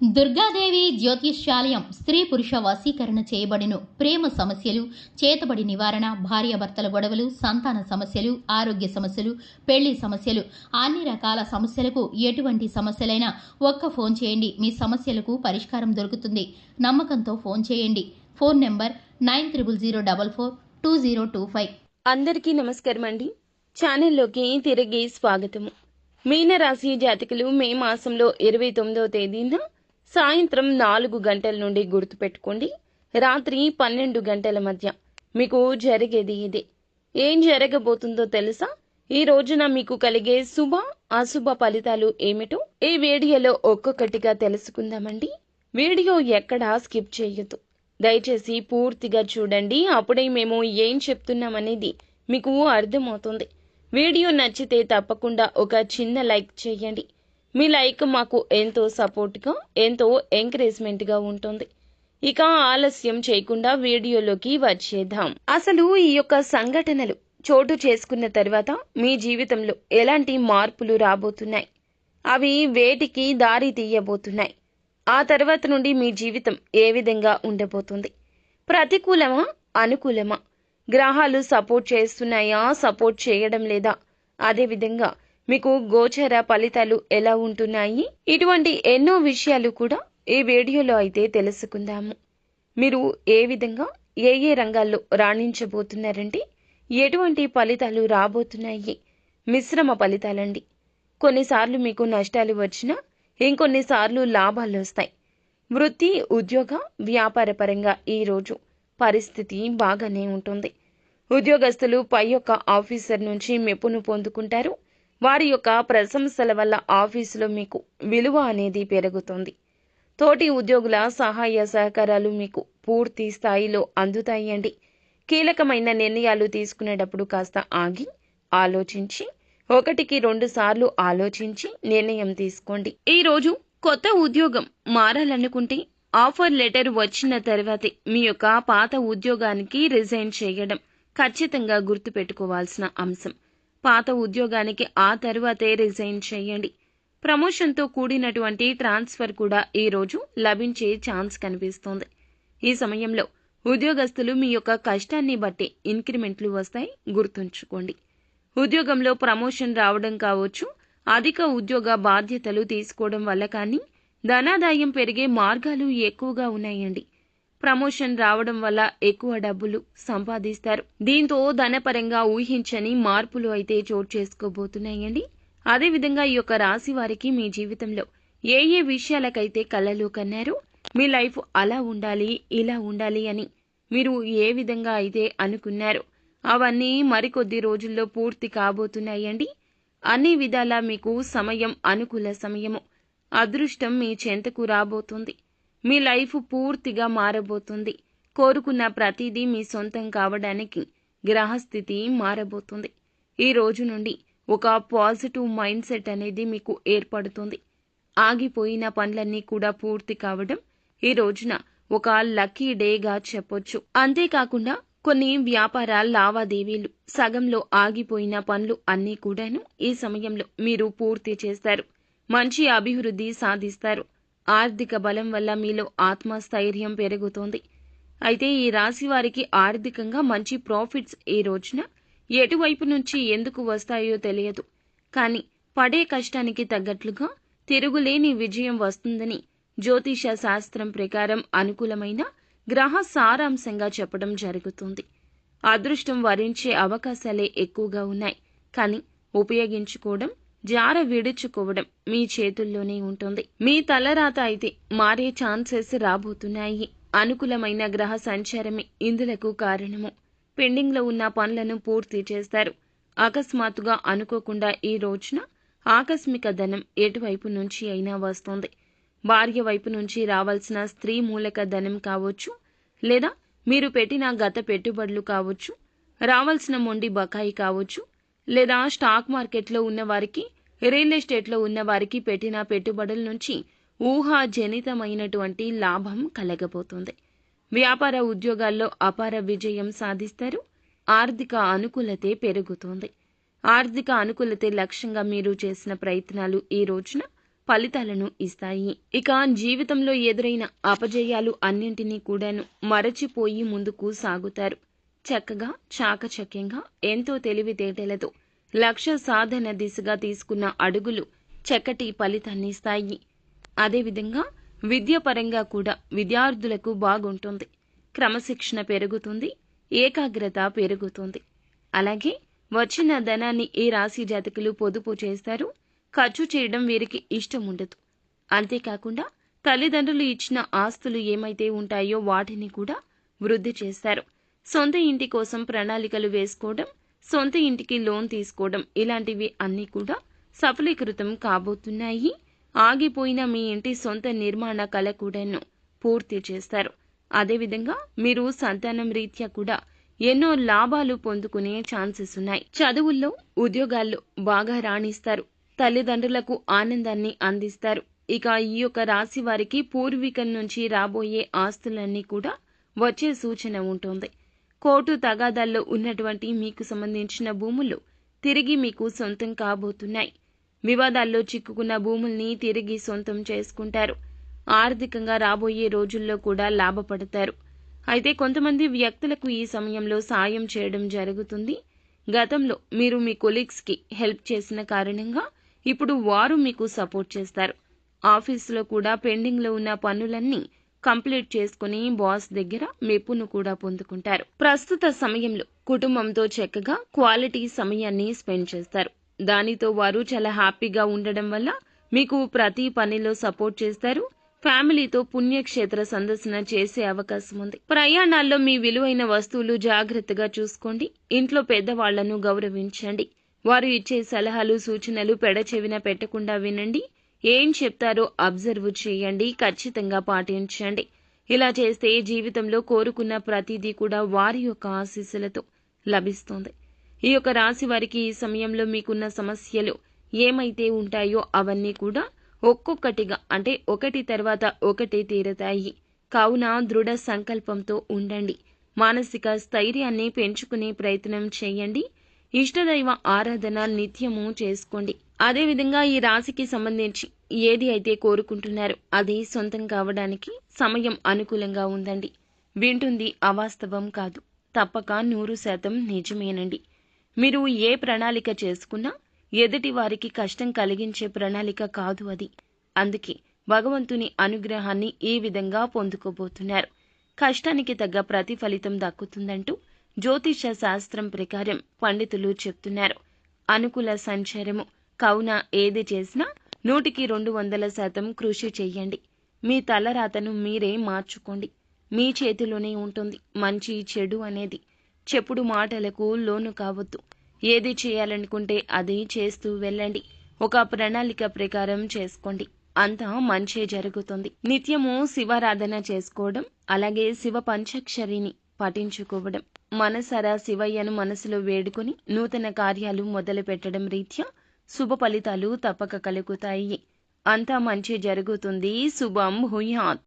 దుర్గాదేవి జ్యోతిష్యాలయం స్త్రీ పురుష వశీకరణ చేయబడిను. ప్రేమ సమస్యలు, చేతబడి నివారణ, భార్యాభర్తల గొడవలు, సంతాన సమస్యలు, ఆరోగ్య సమస్యలు, పెళ్లి సమస్యలు, అన్ని రకాల సమస్యలకు ఎటువంటి సమస్యలైనా ఒక్క ఫోన్ చేయండి. మీ సమస్యలకు పరిష్కారం దొరుకుతుంది. నమ్మకంతో ఫోన్ చేయండి. Phone number 9004442025. అందరికీ నమస్కారం అండి. ఛానల్లోకి తిరిగి స్వాగతము. మీనరాశి జాతకులు మే మాసంలో 29వ తేదీన సాయంత్రం 4 గంటల నుండి గుర్తుపెట్టుకోండి, రాత్రి 12 గంటల మధ్య మీకు జరిగేది ఇదే. ఏం జరగబోతుందో తెలుసా? ఈ రోజున మీకు కలిగే శుభ అశుభ ఫలితాలు ఏమిటో ఈ వీడియోలో ఒక్కొక్కటిగా తెలుసుకుందామండి. వీడియో ఎక్కడా స్కిప్ చేయొద్దు, దయచేసి పూర్తిగా చూడండి. అప్పుడే మేము ఏం చెప్తున్నామనేది మీకు అర్థమవుతుంది. వీడియో నచ్చితే తప్పకుండా ఒక చిన్న లైక్ చేయండి. మీ లైక్ మాకు ఎంతో సపోర్ట్గా, ఎంతో ఎంకరేజ్మెంట్గా ఉంటుంది. ఇక ఆలస్యం చేయకుండా వీడియోలోకి వచ్చేద్దాం. అసలు ఈ యొక్క సంఘటనలు చోటు చేసుకున్న తర్వాత మీ జీవితంలో ఎలాంటి మార్పులు రాబోతున్నాయి, అవి వేటికి దారి తీయబోతున్నాయి, ఆ తర్వాత నుండి మీ జీవితం ఏ విధంగా ఉండబోతుంది, ప్రతికూలమా అనుకూలమా, గ్రహాలు సపోర్ట్ చేస్తున్నాయా సపోర్ట్ చేయడం లేదా, అదేవిధంగా మీకు గోచర ఫలితాలు ఎలా ఉంటున్నాయి, ఇటువంటి ఎన్నో విషయాలు కూడా ఈ వీడియోలో అయితే తెలుసుకుందాము. మీరు ఏ విధంగా ఏ రంగాల్లో రాణించబోతున్నారంటే ఎటువంటి ఫలితాలు రాబోతున్నాయి, మిశ్రమ ఫలితాలండి. కొన్నిసార్లు మీకు నష్టాలు వచ్చినా ఇంకొన్నిసార్లు లాభాలు వస్తాయి. వృత్తి, ఉద్యోగ, వ్యాపార పరంగా ఈరోజు పరిస్థితి బాగానే ఉంటుంది. ఉద్యోగస్తులు పై యొక్క ఆఫీసర్ నుంచి మెప్పును పొందుకుంటారు. వారి యొక్క ప్రశంసల వల్ల ఆఫీసులో మీకు విలువ అనేది పెరుగుతుంది. తోటి ఉద్యోగుల సహాయ సహకారాలు మీకు పూర్తి స్థాయిలో అందుతాయండి. కీలకమైన నిర్ణయాలు తీసుకునేటప్పుడు కాస్త ఆగి ఆలోచించి 1-2 సార్లు ఆలోచించి నిర్ణయం తీసుకోండి. ఈరోజు కొత్త ఉద్యోగం మారాలనుకుంటే ఆఫర్ లెటర్ వచ్చిన తర్వాతే మీ యొక్క పాత ఉద్యోగానికి రిజైన్ చేయడం ఖచ్చితంగా గుర్తుపెట్టుకోవాల్సిన అంశం. పాత ఉద్యోగానికి ఆ తర్వాతే రిజైన్ చేయండి. ప్రమోషన్తో కూడినటువంటి ట్రాన్స్ఫర్ కూడా ఈ రోజు లభించే ఛాన్స్ కనిపిస్తోంది. ఈ సమయంలో ఉద్యోగస్తులు మీ యొక్క కష్టాన్ని బట్టి ఇంక్రిమెంట్లు వస్తాయి, గుర్తుంచుకోండి. ఉద్యోగంలో ప్రమోషన్ రావడం కావచ్చు, అధిక ఉద్యోగ బాధ్యతలు తీసుకోవడం వల్ల కానీ ధనాదాయం పెరిగే మార్గాలు ఎక్కువగా ఉన్నాయండి. ప్రమోషన్ రావడం వల్ల ఎక్కువ డబ్బులు సంపాదిస్తారు. దీంతో ధనపరంగా ఊహించని మార్పులు అయితే చోటు చేసుకోబోతున్నాయండి. అదేవిధంగా ఈ యొక్క రాశి వారికి మీ జీవితంలో ఏ విషయాలకైతే కలలు కన్నారో, మీ లైఫ్ అలా ఉండాలి ఇలా ఉండాలి అని మీరు ఏ విధంగా అయితే అనుకున్నారో అవన్నీ మరికొద్ది రోజుల్లో పూర్తి కాబోతున్నాయండి. అన్ని విధాలా మీకు సమయం అనుకూల సమయము, అదృష్టం మీ చెంతకు రాబోతుంది. మీ లైఫ్ పూర్తిగా మారబోతుంది. కోరుకున్న ప్రతిదీ మీ సొంతం కావడానికి గ్రహస్థితి మారబోతుంది. ఈ రోజు నుండి ఒక పాజిటివ్ మైండ్ సెట్ అనేది మీకు ఏర్పడుతుంది. ఆగిపోయిన పనులన్నీ కూడా పూర్తి కావడం ఈ రోజున ఒక లక్కీ డేగా చెప్పొచ్చు. అంతేకాకుండా కొన్ని వ్యాపార లావాదేవీలు, సగంలో ఆగిపోయిన పనులు అన్నీ కూడాను ఈ సమయంలో మీరు పూర్తి చేస్తారు. మంచి అభివృద్ధి సాధిస్తారు. ఆర్థిక బలం వల్ల మీలో ఆత్మస్థైర్యం పెరుగుతోంది. అయితే ఈ రాశి వారికి ఆర్థికంగా మంచి ప్రాఫిట్స్ ఈ రోజున ఎటువైపు నుంచి ఎందుకు వస్తాయో తెలియదు, కానీ పడే కష్టానికి తగ్గట్లుగా తిరుగులేని విజయం వస్తుందని జ్యోతిష శాస్త్రం ప్రకారం అనుకూలమైన గ్రహ సారాంశంగా చెప్పడం జరుగుతుంది. అదృష్టం వరించే అవకాశాలే ఎక్కువగా ఉన్నాయి, కానీ ఉపయోగించుకోవడం, జార విడుచుకోవడం మీ చేతుల్లోనే ఉంటుంది. మీ తలరాత అయితే మారే ఛాన్సెస్ రాబోతున్నాయి. అనుకూలమైన గ్రహ సంచారమే ఇందులకు కారణము. పెండింగ్ లో ఉన్న పనులను పూర్తి చేస్తారు. అకస్మాత్తుగా అనుకోకుండా ఈ రోజున ఆకస్మిక ధనం ఎటువైపు నుంచి అయినా వస్తుంది. భార్య వైపు నుంచి రావాల్సిన స్త్రీ మూలక ధనం కావచ్చు, లేదా మీరు పెట్టిన గత పెట్టుబడులు కావచ్చు, రావాల్సిన మొండి బకాయి కావచ్చు, లేదా స్టాక్ మార్కెట్లో ఉన్న వారికి, రియల్ ఎస్టేట్లో ఉన్న వారికి పెట్టిన పెట్టుబడుల నుంచి ఊహాజనితమైనటువంటి లాభం కలగబోతుంది. వ్యాపార ఉద్యోగాల్లో అపార విజయం సాధిస్తారు. ఆర్థిక అనుకూలతే పెరుగుతుంది. ఆర్థిక అనుకూలతే లక్ష్యంగా మీరు చేసిన ప్రయత్నాలు ఈ రోజున ఫలితాలను ఇస్తాయి. ఇక జీవితంలో ఎదురైన అపజయాలు అన్నింటినీ కూడాను మరచిపోయి ముందుకు సాగుతారు. చక్కగా చాకచక్యంగా ఎంతో తెలివితేటలతో లక్ష్య సాధన దిశగా తీసుకున్న అడుగులు చక్కటి ఫలితాన్ని ఇస్తాయి. అదేవిధంగా విద్యాపరంగా కూడా విద్యార్థులకు బాగుంటుంది. క్రమశిక్షణ పెరుగుతుంది, ఏకాగ్రత పెరుగుతుంది. అలాగే వచ్చిన ధనాన్ని ఈ రాశి జాతకులు పొదుపు చేస్తారు. ఖర్చు చేయడం వీరికి ఇష్టం ఉండదు. అంతేకాకుండా తల్లిదండ్రులు ఇచ్చిన ఆస్తులు ఏమైతే ఉంటాయో వాటిని కూడా వృద్ధి చేస్తారు. సొంత ఇంటి కోసం ప్రణాళికలు వేసుకోవడం, సొంత ఇంటికి లోన్ తీసుకోవడం ఇలాంటివి అన్నీ కూడా సఫలీకృతం కాబోతున్నాయి. ఆగిపోయిన మీ ఇంటి సొంత నిర్మాణ కళ కూడాను పూర్తి చేస్తారు. అదేవిధంగా మీరు సంతానం రీత్యా కూడా ఎన్నో లాభాలు పొందుకునే ఛాన్సెస్ ఉన్నాయి. చదువుల్లో, ఉద్యోగాల్లో బాగా రాణిస్తారు. తల్లిదండ్రులకు ఆనందాన్ని అందిస్తారు. ఇక ఈ యొక్క రాశి వారికి పూర్వీకం నుంచి రాబోయే ఆస్తులన్నీ కూడా వచ్చే సూచన ఉంటుంది. కోర్టు తగాదాల్లో ఉన్నటువంటి మీకు సంబంధించిన భూములు తిరిగి మీకు సొంతం కాబోతున్నాయి. వివాదాల్లో చిక్కుకున్న భూముల్ని తిరిగి సొంతం చేసుకుంటారు. ఆర్థికంగా రాబోయే రోజుల్లో కూడా లాభపడతారు. అయితే కొంతమంది వ్యక్తులకు ఈ సమయంలో సాయం చేయడం జరుగుతుంది. గతంలో మీరు మీ కొలీగ్స్కి హెల్ప్ చేసిన కారణంగా ఇప్పుడు వారు మీకు సపోర్ట్ చేస్తారు. ఆఫీసులో కూడా పెండింగ్లో ఉన్న పనులన్నీ కంప్లీట్ చేసుకుని బాస్ దగ్గర మెప్పును కూడా పొందుకుంటారు. ప్రస్తుత సమయంలో కుటుంబంతో చక్కగా క్వాలిటీ సమయాన్ని స్పెండ్ చేస్తారు. దానితో వారు చాలా హ్యాపీగా ఉండడం వల్ల మీకు ప్రతి పనిలో సపోర్ట్ చేస్తారు. ఫ్యామిలీతో పుణ్యక్షేత్ర సందర్శన చేసే అవకాశం ఉంది. ప్రయాణాల్లో మీ విలువైన వస్తువులు జాగ్రత్తగా చూసుకోండి. ఇంట్లో పెద్దవాళ్లను గౌరవించండి. వారు ఇచ్చే సలహాలు, సూచనలు పెడచెవిన పెట్టకుండా వినండి. ఏం చెప్తారో అబ్జర్వ్ చేయండి, ఖచ్చితంగా పాటించండి. ఇలా చేస్తే జీవితంలో కోరుకున్న ప్రతిదీ కూడా వారి యొక్క ఆశీస్సులతో లభిస్తుంది. ఈ యొక్క రాశి వారికి ఈ సమయంలో మీకున్న సమస్యలు ఏమైతే ఉంటాయో అవన్నీ కూడా ఒక్కొక్కటిగా అంటే ఒకటి తర్వాత ఒకటి తీరతాయి. కావున దృఢ సంకల్పంతో ఉండండి. మానసిక స్థైర్యాన్ని పెంచుకునే ప్రయత్నం చేయండి. ఇష్టదైవ ఆరాధన నిత్యము చేసుకోండి. అదేవిధంగా ఈ రాశికి సంబంధించి ఏది అయితే కోరుకుంటున్నారో అది సొంతం కావడానికి సమయం అనుకూలంగా ఉందండి. వింటుంది అవాస్తవం కాదు, తప్పక 100% నిజమేనండి. మీరు ఏ ప్రణాళిక చేసుకున్నా ఎదుటి వారికి కష్టం కలిగించే ప్రణాళిక కాదు అది. అందుకే భగవంతుని అనుగ్రహాన్ని ఈ విధంగా పొందుకోబోతున్నారు. కష్టానికి తగ్గ ప్రతిఫలితం దక్కుతుందంటూ జ్యోతిష శాస్త్రం ప్రకారం పండితులు చెప్తున్నారు. అనుకూల సంచారము కావున ఏది చేసినా 100% కృషి చెయ్యండి. మీ తలరాతను మీరే మార్చుకోండి. మీ చేతిలోనే ఉంటుంది మంచి చెడు అనేది. చెప్పుడు మాటలకు లోను కావద్దు. ఏది చేయాలనుకుంటే అది చేస్తూ వెళ్ళండి. ఒక ప్రణాళిక ప్రకారం చేసుకోండి. అంతా మంచే జరుగుతుంది. నిత్యము శివారాధన చేసుకోవడం, అలాగే శివ పంచాక్షరిని పఠించుకోవడం, మనసారా శివయ్యను మనసులో వేడుకొని నూతన కార్యాలు మొదలు పెట్టడం రీత్యా శుభ ఫలితాలు తప్పక కలుగుతాయి. అంతా మంచి జరుగుతుంది. శుభం భూయాత్.